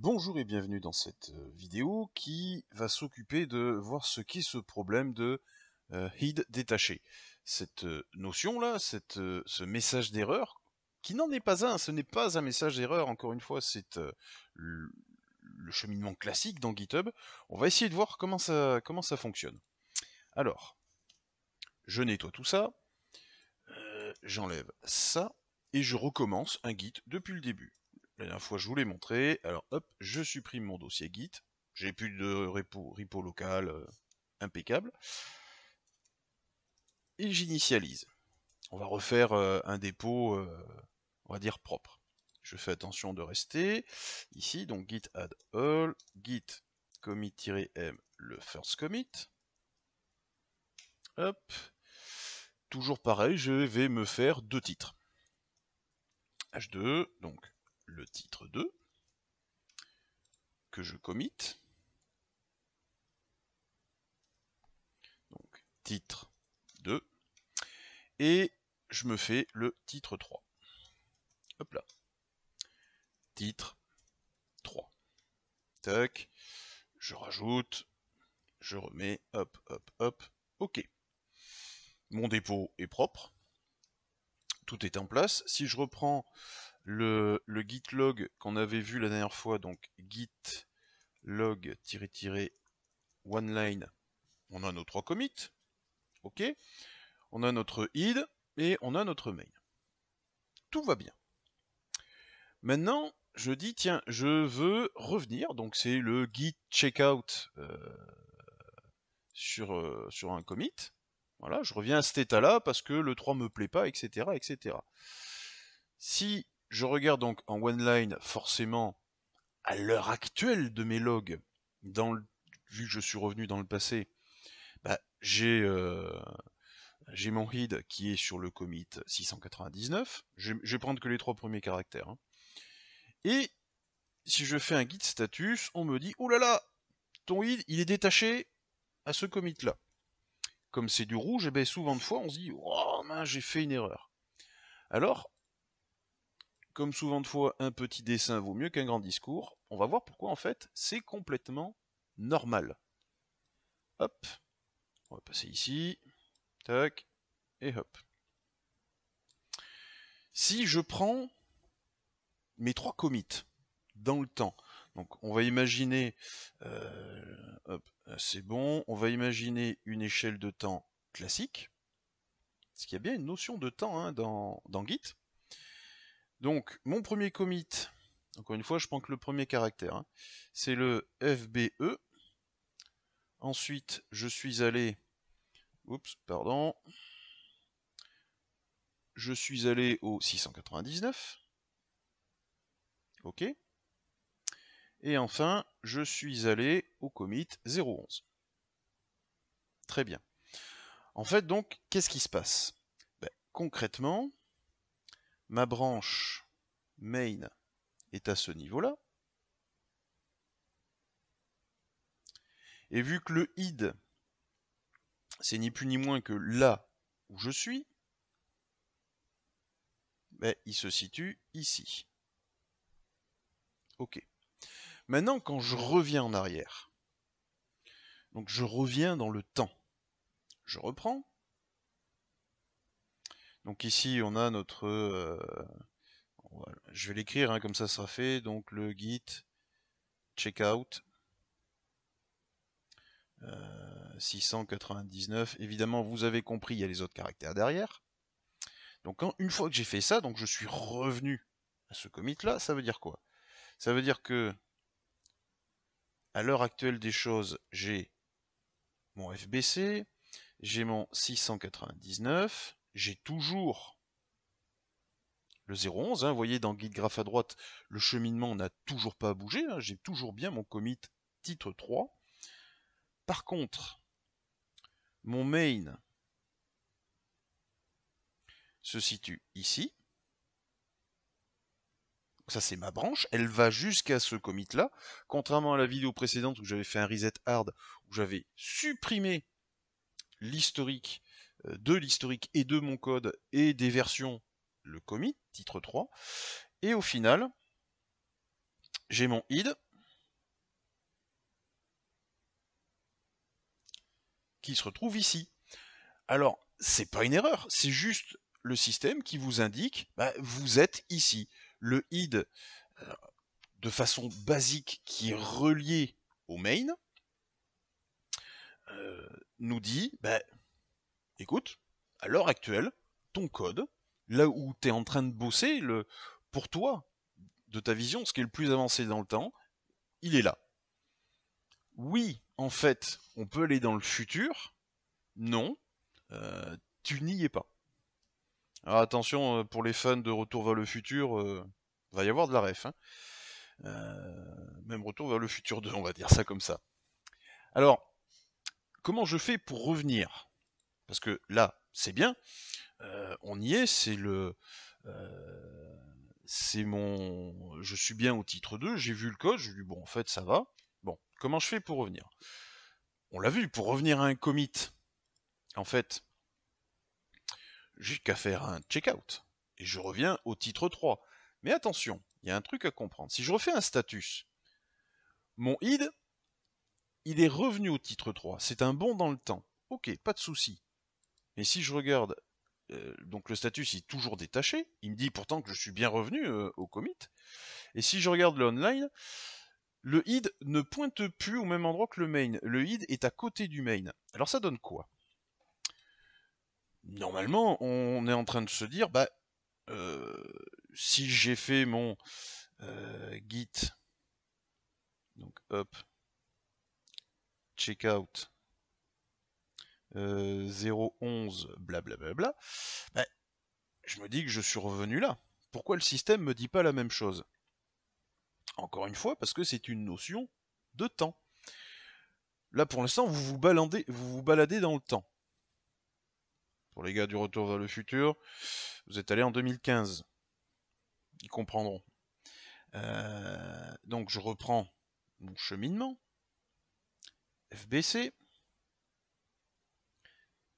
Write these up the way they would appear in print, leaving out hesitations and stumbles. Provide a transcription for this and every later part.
Bonjour et bienvenue dans cette vidéo qui va s'occuper de voir ce qu'est ce problème de head détaché. Cette notion-là, ce message d'erreur, qui n'en est pas un, ce n'est pas un message d'erreur, encore une fois, c'est le cheminement classique dans GitHub. On va essayer de voir comment ça fonctionne. Alors, je nettoie tout ça, j'enlève ça, et je recommence un Git depuis le début. La dernière fois, je vous l'ai montré. Alors, hop, je supprime mon dossier Git. J'ai plus de repo local, impeccable. Et j'initialise. On va refaire un dépôt, on va dire propre. Je fais attention de rester ici, donc git add all, git commit-m, le first commit. Hop. Toujours pareil, je vais me faire deux titres. H2, donc le titre 2, que je commit. Donc titre 2. Et je me fais le titre 3. Hop là. Titre 3. Tac. Je rajoute. Je remets. Hop, hop, hop. OK. Mon dépôt est propre. Tout est en place. Si je reprends le git log qu'on avait vu la dernière fois, donc git log -one-line, on a nos 3 commits. OK. On a notre id et on a notre main. Tout va bien. Maintenant, je dis, tiens, je veux revenir, donc c'est le git checkout sur un commit. Voilà, je reviens à cet état-là parce que le 3 me plaît pas, etc., etc. Si je regarde donc en one line, forcément, à l'heure actuelle de mes logs, vu que je suis revenu dans le passé, bah, j'ai mon head qui est sur le commit 699. Je vais prendre que les 3 premiers caractères. Hein. Et si je fais un git status, on me dit, oh là là, ton head, il est détaché à ce commit-là. Comme c'est du rouge, et bien souvent de fois, on se dit, oh mince, j'ai fait une erreur. Alors, comme souvent de fois, un petit dessin vaut mieux qu'un grand discours. On va voir pourquoi, en fait, c'est complètement normal. Hop, on va passer ici, tac, et hop. Si je prends mes 3 commits dans le temps, donc on va imaginer, hop, c'est bon, on va imaginer une échelle de temps classique, parce qu'il y a bien une notion de temps hein, dans Git. Donc mon premier commit, encore une fois je prends que le premier caractère, hein, c'est le FBE. Ensuite je suis allé, je suis allé au 699, ok. Et enfin, je suis allé au commit 011. Très bien. En fait, donc, qu'est-ce qui se passe? Concrètement, ma branche main est à ce niveau-là. Et vu que le id, c'est ni plus ni moins que là où je suis, il se situe ici. Ok. Maintenant, quand je reviens en arrière, donc je reviens dans le temps, je reprends. Donc ici, on a notre... voilà. Je vais l'écrire, hein, comme ça sera fait. Donc le git checkout 699. Évidemment, vous avez compris, il y a les autres caractères derrière. Donc une fois que j'ai fait ça, donc je suis revenu à ce commit-là, ça veut dire quoi? Ça veut dire que à l'heure actuelle des choses, j'ai mon FBC, j'ai mon 699, j'ai toujours le 011, hein, vous voyez dans guide graph à droite, le cheminement n'a toujours pas bougé, hein, j'ai toujours bien mon commit titre 3. Par contre, mon main se situe ici. Ça c'est ma branche, elle va jusqu'à ce commit là, contrairement à la vidéo précédente où j'avais fait un reset hard, où j'avais supprimé l'historique de l'historique et de mon code et des versions, le commit, titre 3, et au final, j'ai mon id, qui se retrouve ici. Alors, c'est pas une erreur, c'est juste le système qui vous indique, vous êtes ici. Le id, de façon basique, qui est relié au main, nous dit, écoute, à l'heure actuelle, ton code, là où tu es en train de bosser, pour toi, de ta vision, ce qui est le plus avancé dans le temps, il est là. Oui, en fait, on peut aller dans le futur. Non, tu n'y es pas. Alors attention, pour les fans de Retour vers le futur, va y avoir de la ref. Hein. Même Retour vers le futur 2, on va dire ça comme ça. Alors, comment je fais pour revenir? Parce que là, c'est bien, on y est, c'est mon... Je suis bien au titre 2, j'ai vu le code, je lui dis bon, en fait, ça va. Bon, comment je fais pour revenir? On l'a vu, pour revenir à un commit, en fait, j'ai qu'à faire un checkout. Et je reviens au titre 3. Mais attention, il y a un truc à comprendre. Si je refais un status, mon id, il est revenu au titre 3. C'est un bond dans le temps. Ok, pas de souci. Mais si je regarde, donc le status est toujours détaché, il me dit pourtant que je suis bien revenu au commit. Et si je regarde le online, le id ne pointe plus au même endroit que le main. Le id est à côté du main. Alors ça donne quoi? Normalement, on est en train de se dire, si j'ai fait mon git, donc hop, checkout 011, blablabla, je me dis que je suis revenu là. Pourquoi le système me dit pas la même chose? Encore une fois, parce que c'est une notion de temps. Là, pour l'instant, vous vous baladez dans le temps. Pour les gars du Retour vers le futur, vous êtes allés en 2015. Ils comprendront. Donc, je reprends mon cheminement. FBC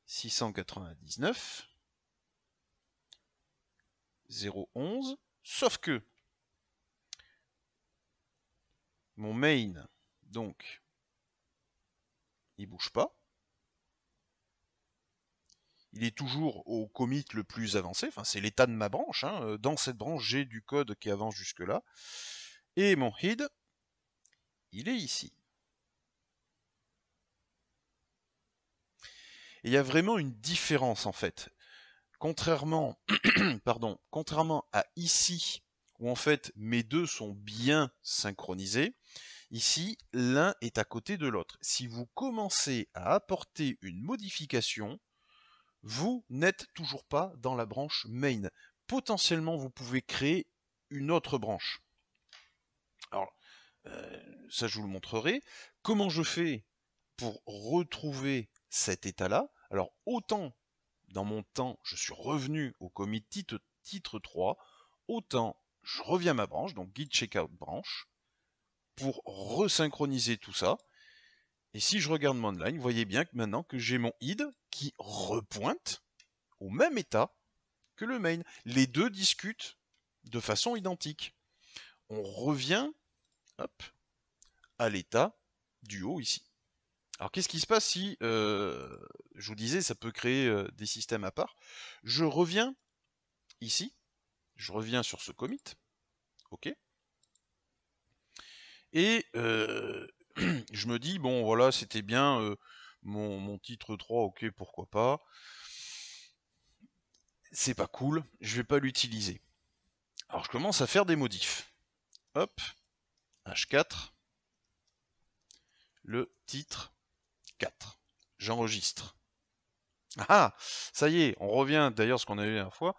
699 011, sauf que mon main, donc, il bouge pas. Il est toujours au commit le plus avancé, enfin c'est l'état de ma branche. Hein. Dans cette branche, j'ai du code qui avance jusque-là. Et mon head, il est ici. Et il y a vraiment une différence en fait. Contrairement, contrairement à ici, où en fait mes deux sont bien synchronisés, ici l'un est à côté de l'autre. Si vous commencez à apporter une modification, vous n'êtes toujours pas dans la branche main. Potentiellement, vous pouvez créer une autre branche. Alors, ça je vous le montrerai. Comment je fais pour retrouver cet état-là? Alors, autant dans mon temps, je suis revenu au commit titre 3, autant je reviens à ma branche, donc git checkout branche, pour resynchroniser tout ça. Et si je regarde mon online, vous voyez bien que maintenant que j'ai mon id qui repointe au même état que le main. Les deux discutent de façon identique. On revient, hop, à l'état du haut ici. Alors qu'est-ce qui se passe si, je vous disais, ça peut créer des systèmes à part. Je reviens ici, je reviens sur ce commit, ok, et je me dis, bon voilà, c'était bien mon titre 3, ok, pourquoi pas. C'est pas cool, je vais pas l'utiliser. Alors je commence à faire des modifs. Hop, H4, le titre 4. J'enregistre. Ah, ça y est, on revient d'ailleurs à ce qu'on avait la dernière fois.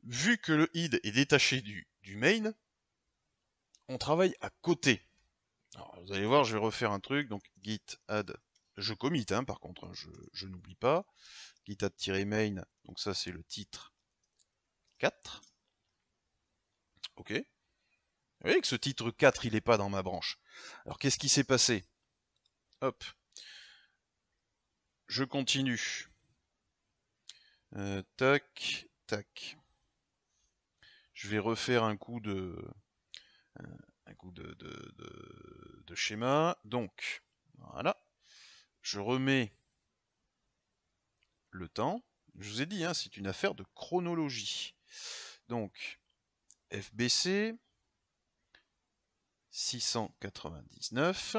Vu que le id est détaché du main, on travaille à côté. Alors, vous allez voir, je vais refaire un truc. Donc git add, je commit par contre, je n'oublie pas. Git add-main, donc ça c'est le titre 4. Ok. Vous voyez que ce titre 4, il n'est pas dans ma branche. Alors qu'est-ce qui s'est passé? Hop. Je continue. Tac, tac. Je vais refaire un coup de schéma. Donc, voilà. Je remets le temps. Je vous ai dit, hein, c'est une affaire de chronologie. Donc, FBC, 699,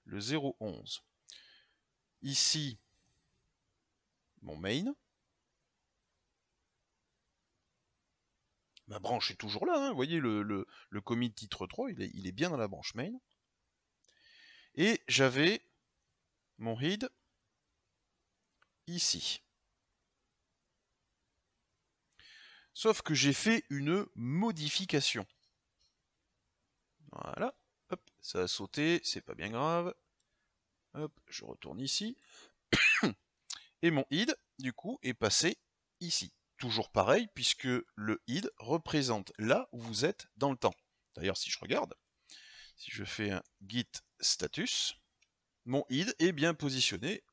le 011. Ici, mon main. Ma branche est toujours là, hein. Vous voyez, le commit titre 3, il est bien dans la branche main. Et j'avais mon head ici. Sauf que j'ai fait une modification. Voilà, hop, ça a sauté, c'est pas bien grave. Hop, je retourne ici. Et mon id, du coup, est passé ici. Toujours pareil, puisque le id représente là où vous êtes dans le temps. D'ailleurs, si je regarde, si je fais un git status, mon id est bien positionné.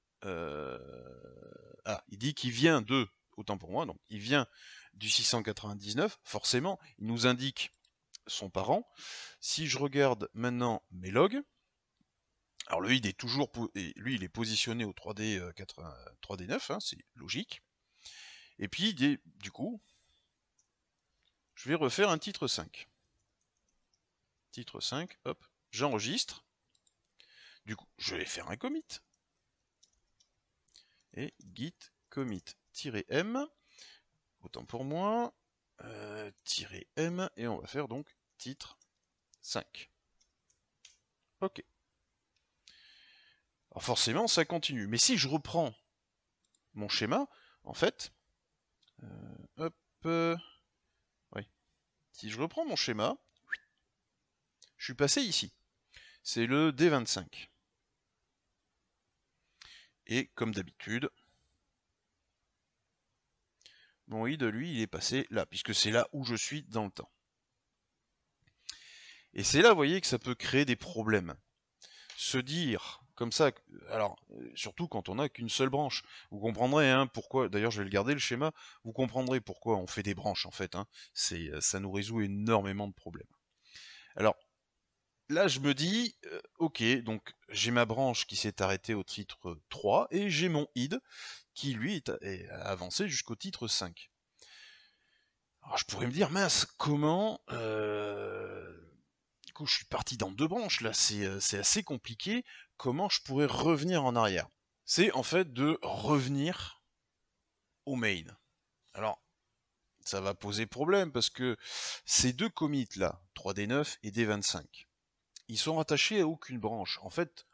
Ah, il dit qu'il vient de, autant pour moi, donc il vient du 699, forcément, il nous indique son parent. Si je regarde maintenant mes logs, alors le id est toujours, lui il est positionné au 3D, 3D9, hein, c'est logique. Et puis du coup, je vais refaire un titre 5. Titre 5, hop, j'enregistre. Du coup, je vais faire un commit. Et git commit-m, autant pour moi, -m, et on va faire donc titre 5. Ok. Alors forcément, ça continue. Mais si je reprends mon schéma, en fait, hop, oui. Si je reprends mon schéma, je suis passé ici. C'est le D25. Et comme d'habitude, mon id, lui, il est passé là, puisque c'est là où je suis dans le temps. Et c'est là, vous voyez, que ça peut créer des problèmes. Se dire comme ça, alors surtout quand on n'a qu'une seule branche, vous comprendrez hein, pourquoi, d'ailleurs je vais le garder le schéma, vous comprendrez pourquoi on fait des branches en fait, hein. Ça nous résout énormément de problèmes. Alors là je me dis, ok, donc j'ai ma branche qui s'est arrêtée au titre 3 et j'ai mon id qui lui est avancé jusqu'au titre 5. Alors je pourrais me dire, mince, comment... Du coup, je suis parti dans deux branches, là, c'est assez compliqué. Comment je pourrais revenir en arrière? C'est en fait de revenir au main. Alors, ça va poser problème parce que ces deux commits là, 3D9 et D25, ils sont rattachés à aucune branche. En fait,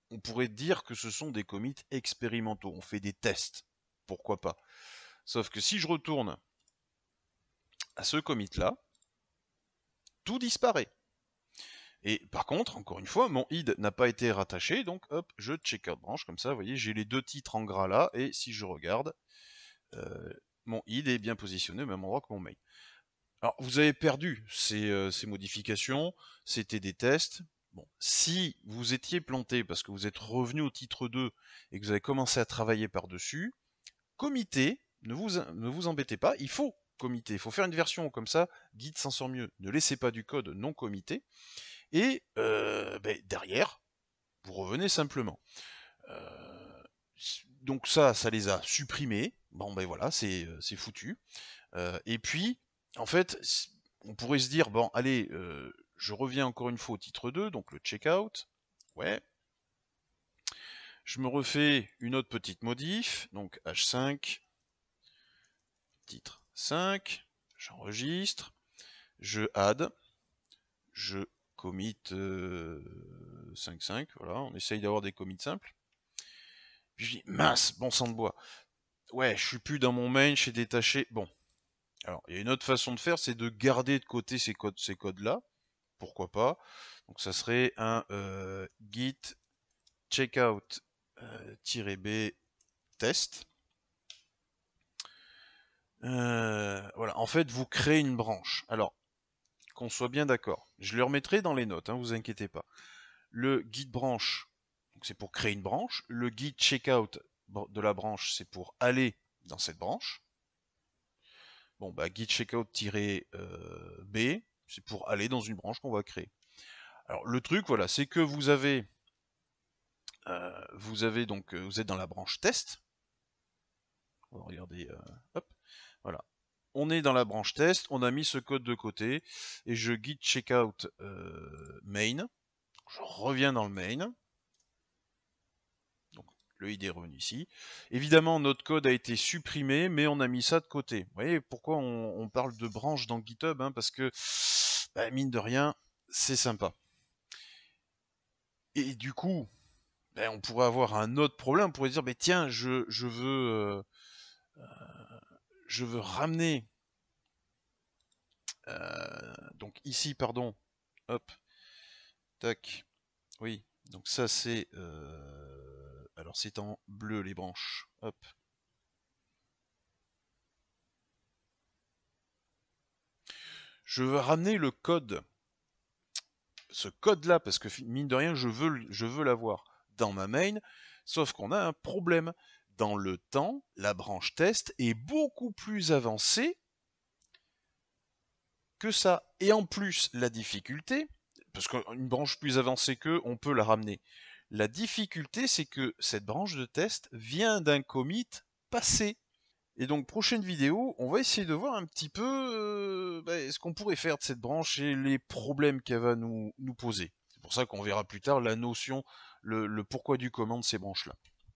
on pourrait dire que ce sont des commits expérimentaux. On fait des tests. Pourquoi pas? Sauf que si je retourne à ce commit là, tout disparaît. Et par contre, encore une fois, mon id n'a pas été rattaché, donc hop, je check out branche, comme ça, vous voyez, j'ai les deux titres en gras là, et si je regarde, mon id est bien positionné au même endroit que mon main. Alors, vous avez perdu ces modifications, c'était des tests. Bon, si vous étiez planté parce que vous êtes revenu au titre 2 et que vous avez commencé à travailler par-dessus, committez, ne vous embêtez pas, il faut commiter, il faut faire une version comme ça, Git s'en sort mieux, ne laissez pas du code non commité, et derrière, vous revenez simplement. Donc ça les a supprimés. Bon ben voilà, c'est foutu. Et puis, en fait, on pourrait se dire, bon, allez, je reviens encore une fois au titre 2, donc le checkout. Ouais. Je me refais une autre petite modif, donc H5, titre 5, j'enregistre, je add, je commit 5.5, voilà, on essaye d'avoir des commits simples. Puis je dis, mince, bon sang de bois. Ouais, je suis plus dans mon main, je suis détaché. Bon. Alors, il y a une autre façon de faire, c'est de garder de côté ces codes-là. Pourquoi pas? Donc, ça serait un git checkout-b test. Voilà, en fait, vous créez une branche. Alors, qu'on soit bien d'accord, je le remettrai dans les notes, hein, vous inquiétez pas. Le git branche, c'est pour créer une branche. Le git checkout de la branche, c'est pour aller dans cette branche. Bon, bah, git checkout-b, c'est pour aller dans une branche qu'on va créer. Alors, le truc, voilà, c'est que vous êtes dans la branche test. On va regarder, hop, voilà. On est dans la branche test, on a mis ce code de côté, et je git checkout main. Je reviens dans le main. Donc le ID est revenu ici. Évidemment, notre code a été supprimé, mais on a mis ça de côté. Vous voyez pourquoi on parle de branche dans GitHub, hein, parce que, bah, mine de rien, c'est sympa. Et du coup, ben, on pourrait avoir un autre problème. On pourrait dire, ben, tiens, je veux ramener, donc ici, pardon, hop, tac, oui, donc ça c'est, alors c'est en bleu les branches, hop. Je veux ramener le code, ce code-là, parce que mine de rien, je veux l'avoir dans ma main, sauf qu'on a un problème. Dans le temps, la branche test est beaucoup plus avancée que ça. Et en plus, la difficulté, parce qu'une branche plus avancée qu'eux, on peut la ramener. La difficulté, c'est que cette branche de test vient d'un commit passé. Et donc, prochaine vidéo, on va essayer de voir un petit peu ce qu'on pourrait faire de cette branche et les problèmes qu'elle va nous poser. C'est pour ça qu'on verra plus tard la notion, le pourquoi du comment de ces branches-là.